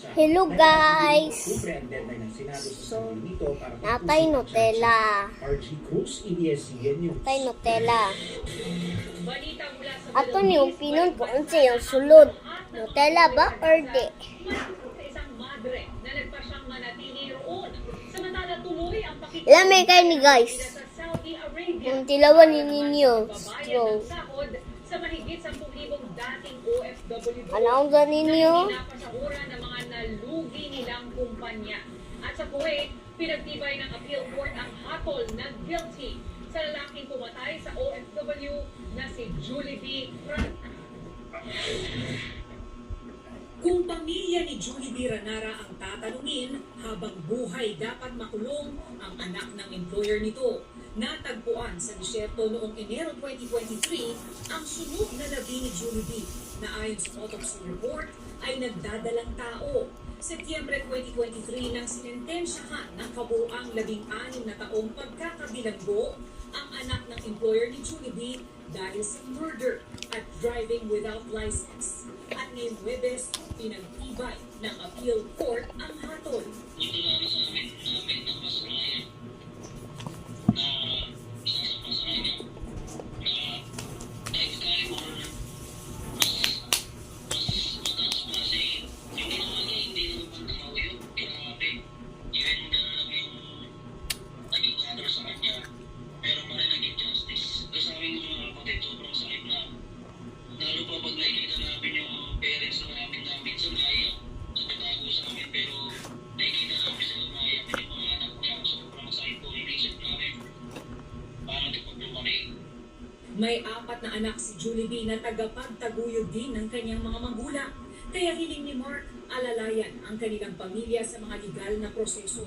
Hello guys! So, natay Nutella. Natay Nutella. Ato niyo, pinon ko unsa yung sulod. Nutella ba or di? Lamay kayo ni guys. Yung tilawan ni ninyo. Strong. Sa mahigit 10,000 dating OFW. Anong ga ninyo? Pinapasahuran ng mga nalugi nilang kumpanya. At sa Kuwait, pinagtibay ng appeal court ang hatol na guilty sa lalaking pumatay sa OFW na si Julie B. Kung pamilya ni Julie B. Ranara ang tatanungin, habang buhay dapat makulong ang anak ng employer nito. Natagpuan sa disyerto noong Enero 2023 ang sunog na labi ni Julie B. na ayon sa autopsy report ay nagdadalang tao. Setyembre 2023 nang sinentensyahan ng kabuuang 16 na taong pagkakabilanggo ang anak ng employer ni Julie B. dahil sa murder at driving without license. At ngayong Huwebes, pinagtibay ng appeal court ang hatol. Ito lang sa amin ng masalayan na isasama sa kanya na next time or mas mataas pa kasi yung ginawa niya hindi naman pagkakaw yun. Grabe. Even na lang yung naging father sa kanya pero pa rin naging justice. Kasi sa aming mga kapatid sobrang sakit na lalo pa pag nakikita namin yung parents na minsan naiyak nagtatago sa amin pero nakikita namin sila naiyak yung mga anak niya sobrang sakit po inisip namin paano di paglumaki. May 4 na anak si Julie B. na tagapagtaguyod din ng kanyang mga magulang. Kaya hiling ni Mark alalayan ang kanilang pamilya sa mga legal na proseso.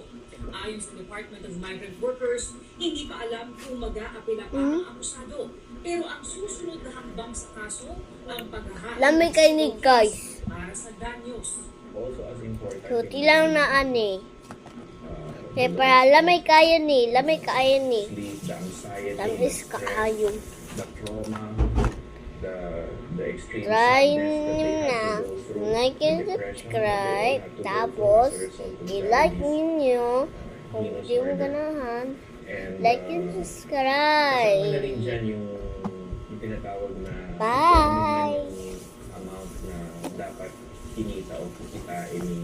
Ayon sa Department of Migrant Workers, hindi pa alam kung mag-aapela pa ang akusado. Pero ang susunod na hakbang sa kaso, ang paghahanap Lamay kayo ni guys. para sa danyos. Suti lang na ani. Kaya para lamay kayo ni. Lamay kayo ni. Tamis kaayo. The trauma, the extreme Try sadness that nyo they na. have to go through, Like the and depression that they subscribe. have to go through Tapos, as a result of i-like these ninyo. Kung heinous di mo murder. ganahan, And, like and kasama na rin subscribe. dyan yung tinatawag na Bye! yung amount na dapat kinita o kikitain ni